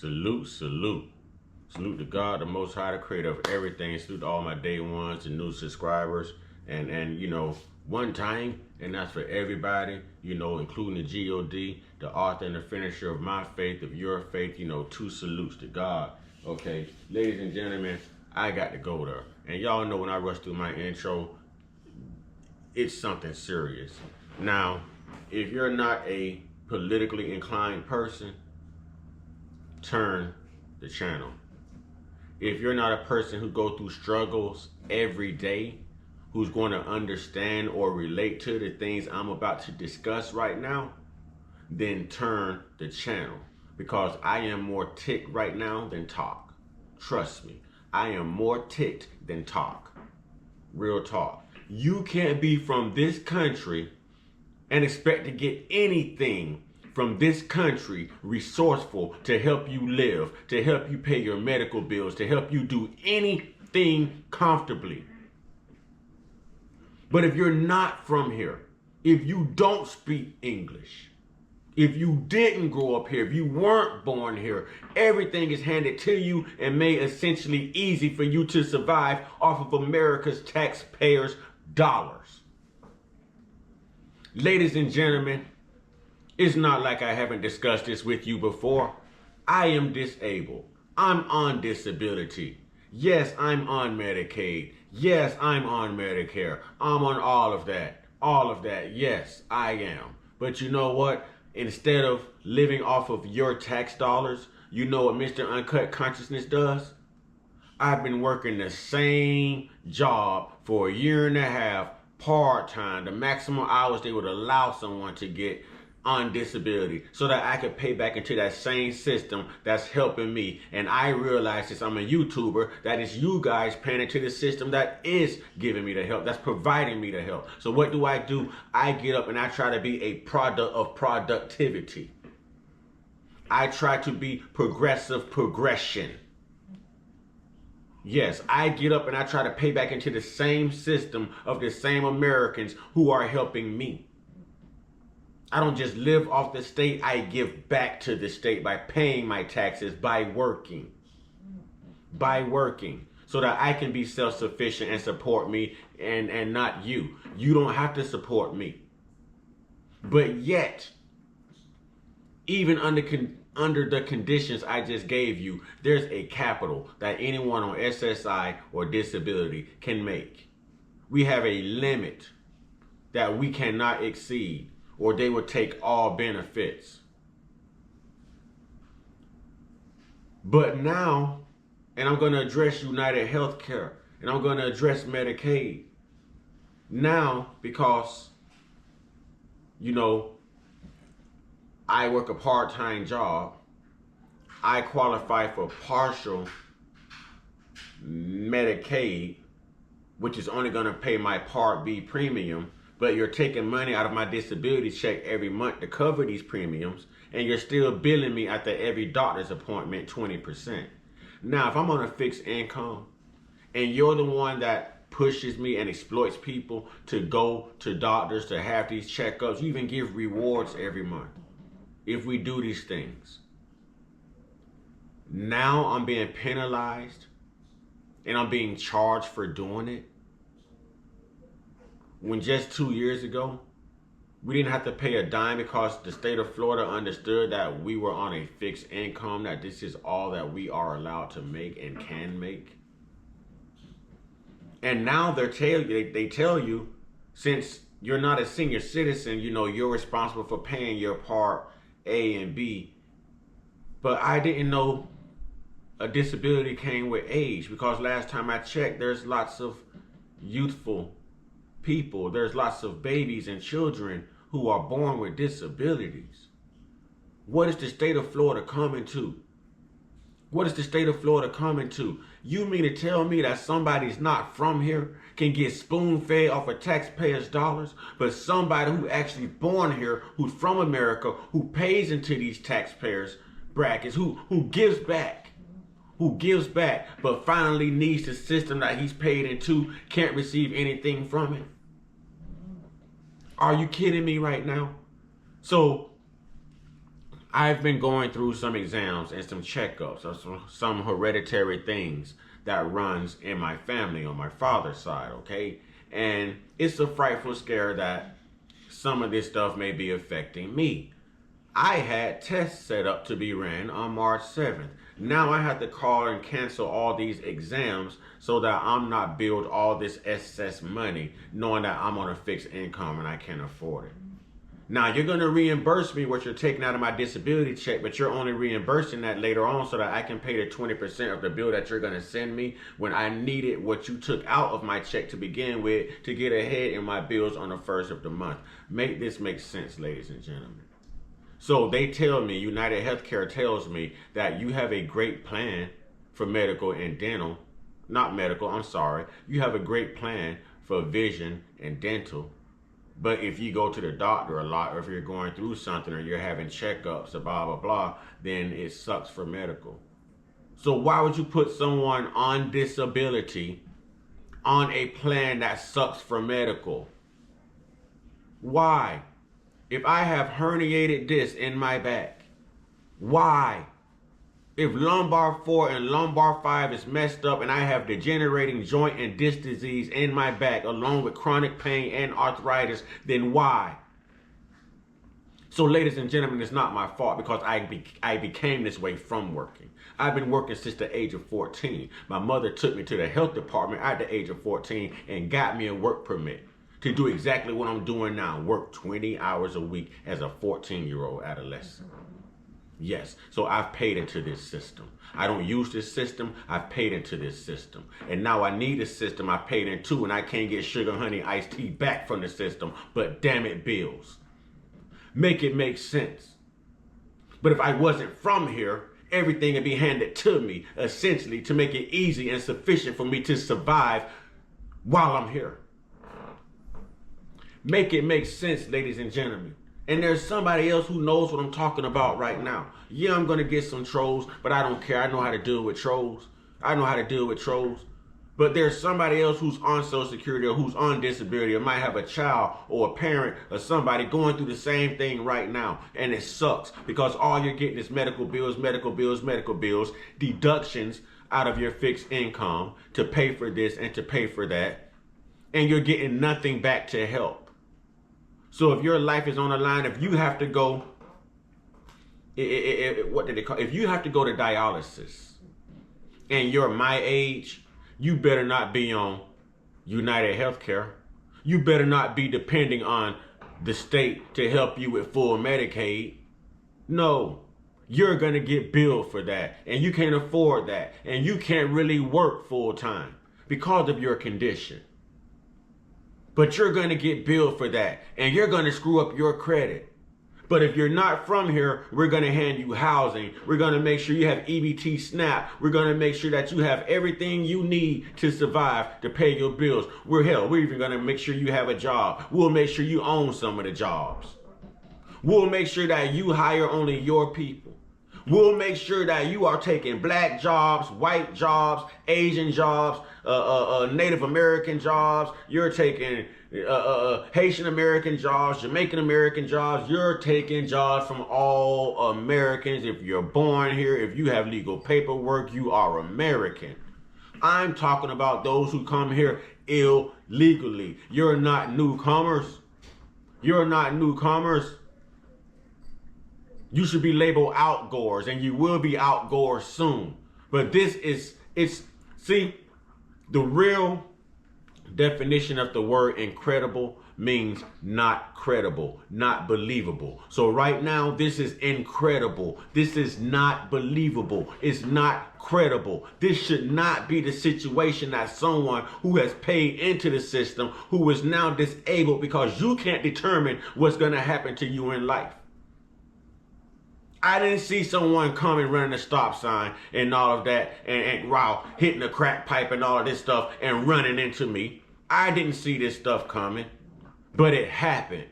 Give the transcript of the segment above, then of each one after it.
Salute, salute. Salute to God, the Most High, the creator of everything. Salute to all my day ones and new subscribers. And one time, and that's for everybody, including the God, the author and the finisher of my faith, of your faith, two salutes to God. Okay, ladies and gentlemen, I got to go there. And y'all know when I rush through my intro, it's something serious. Now, if you're not a politically inclined person, turn the channel. If you're not a person who goes through struggles every day, who's going to understand or relate to the things I'm about to discuss right now, then turn the channel. Because I am more ticked right now than talk. Trust me, I am more ticked than talk. Real talk. You can't be from this country and expect to get anything from this country resourceful to help you live, to help you pay your medical bills, to help you do anything comfortably. But if you're not from here, if you don't speak English, if you didn't grow up here, if you weren't born here, everything is handed to you and made essentially easy for you to survive off of America's taxpayers' dollars. Ladies and gentlemen, it's not like I haven't discussed this with you before. I am disabled. I'm on disability. Yes, I'm on Medicaid. Yes, I'm on Medicare. I'm on all of that. All of that. Yes, I am. But you know what? Instead of living off of your tax dollars, you know what Mr. Uncut Consciousness does? I've been working the same job for a year and a half, part-time, the maximum hours they would allow someone to get on disability, so that I could pay back into that same system that's helping me. And I realize, since I'm a YouTuber, that it's you guys paying into the system that is giving me the help, that's providing me the help. So what do? I get up and I try to be a product of productivity. I try to be progressive progression. Yes, I get up and I try to pay back into the same system of the same Americans who are helping me. I don't just live off the state, I give back to the state by paying my taxes, by working. So that I can be self-sufficient and support me and not you. You don't have to support me. But yet, even under the conditions I just gave you, there's a capital that anyone on SSI or disability can make. We have a limit that we cannot exceed, or they would take all benefits. But now, and I'm going to address United Healthcare, and I'm going to address Medicaid. Now, because, I work a part-time job, I qualify for partial Medicaid, which is only going to pay my Part B premium. But you're taking money out of my disability check every month to cover these premiums, and you're still billing me after every doctor's appointment 20%. Now, if I'm on a fixed income, and you're the one that pushes me and exploits people to go to doctors, to have these checkups, you even give rewards every month if we do these things. Now I'm being penalized, and I'm being charged for doing it. When just 2 years ago, we didn't have to pay a dime because the state of Florida understood that we were on a fixed income, that this is all that we are allowed to make and can make. And now they tell you, since you're not a senior citizen, you're responsible for paying your Part A and B. But I didn't know a disability came with age, because last time I checked, there's lots of youthful people, there's lots of babies and children who are born with disabilities. What is the state of Florida coming to? What is the state of Florida coming to? You mean to tell me that somebody's not from here can get spoon-fed off of taxpayers' dollars, but somebody who actually born here, who's from America, who pays into these taxpayers' brackets, who gives back, but finally needs the system that he's paid into, can't receive anything from it? Are you kidding me right now? So I've been going through some exams and some checkups of some hereditary things that runs in my family on my father's side, okay? And it's a frightful scare that some of this stuff may be affecting me. I had tests set up to be ran on March 7th. Now I have to call and cancel all these exams so that I'm not billed all this excess money knowing that I'm on a fixed income and I can't afford it. Now you're going to reimburse me what you're taking out of my disability check, but you're only reimbursing that later on so that I can pay the 20% of the bill that you're going to send me when I needed what you took out of my check to begin with to get ahead in my bills on the first of the month. Make this make sense, ladies and gentlemen. So they tell me, United Healthcare tells me that you have a great plan for medical and dental, not medical, I'm sorry. You have a great plan for vision and dental. But if you go to the doctor a lot, or if you're going through something, or you're having checkups, or blah, blah, blah, then it sucks for medical. So why would you put someone on disability on a plan that sucks for medical? Why? If I have herniated disc in my back, why? If lumbar 4 and lumbar 5 is messed up and I have degenerating joint and disc disease in my back along with chronic pain and arthritis, then why? So ladies and gentlemen, it's not my fault because I became this way from working. I've been working since the age of 14. My mother took me to the health department at the age of 14 and got me a work permit to do exactly what I'm doing now, work 20 hours a week as a 14-year-old adolescent. Yes, so I've paid into this system. I don't use this system, I've paid into this system. And now I need a system I paid into, and I can't get sugar, honey, iced tea back from the system, but damn it, bills. Make it make sense. But if I wasn't from here, everything would be handed to me, essentially, to make it easy and sufficient for me to survive while I'm here. Make it make sense, ladies and gentlemen. And there's somebody else who knows what I'm talking about right now. Yeah, I'm going to get some trolls, but I don't care. I know how to deal with trolls. But there's somebody else who's on Social Security or who's on disability or might have a child or a parent or somebody going through the same thing right now. And it sucks because all you're getting is medical bills, deductions out of your fixed income to pay for this and to pay for that. And you're getting nothing back to help. So if your life is on the line, if you have to go, if you have to go to dialysis and you're my age, you better not be on United Healthcare. You better not be depending on the state to help you with full Medicaid. No, you're going to get billed for that and you can't afford that and you can't really work full time because of your condition. But you're going to get billed for that and you're going to screw up your credit. But if you're not from here, we're going to hand you housing. We're going to make sure you have EBT SNAP. We're going to make sure that you have everything you need to survive, to pay your bills. We're even going to make sure you have a job. We'll make sure you own some of the jobs. We'll make sure that you hire only your people. We'll make sure that you are taking black jobs, white jobs, Asian jobs, Native American jobs. You're taking Haitian American jobs, Jamaican American jobs. You're taking jobs from all Americans. If you're born here, if you have legal paperwork, you are American. I'm talking about those who come here illegally. You're not newcomers. You're not newcomers. You should be labeled outgoers, and you will be outgoers soon. But see, the real definition of the word incredible means not credible, not believable. So right now, this is incredible. This is not believable. It's not credible. This should not be the situation that someone who has paid into the system, who is now disabled because you can't determine what's going to happen to you in life. I didn't see someone coming running a stop sign and all of that and wow, hitting a crack pipe and all of this stuff and running into me. I didn't see this stuff coming, but it happened.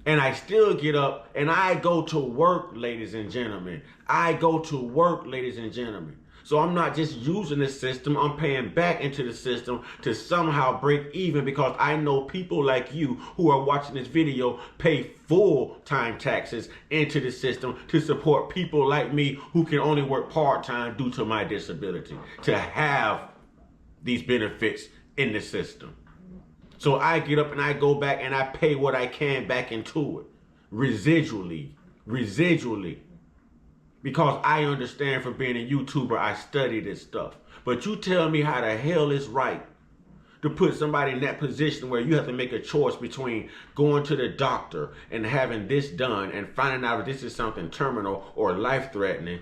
And I still get up and I go to work, ladies and gentlemen. I go to work, ladies and gentlemen. So I'm not just using the system, I'm paying back into the system to somehow break even, because I know people like you who are watching this video pay full-time taxes into the system to support people like me who can only work part-time due to my disability, to have these benefits in the system. So I get up and I go back and I pay what I can back into it, residually, because I understand from being a YouTuber, I study this stuff. But you tell me how the hell it's right to put somebody in that position where you have to make a choice between going to the doctor and having this done and finding out if this is something terminal or life-threatening,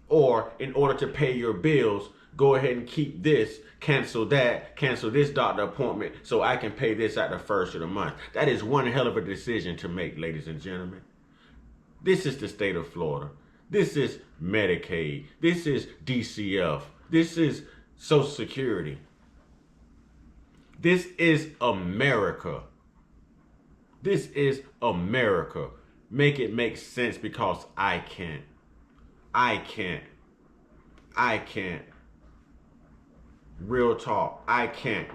or in order to pay your bills, go ahead and keep this, cancel that, cancel this doctor appointment so I can pay this at the first of the month. That is one hell of a decision to make, ladies and gentlemen. This is the state of Florida. This is Medicaid. This is DCF. This is Social Security. This is America. This is America. Make it make sense, because I can't. I can't. Real talk. I can't.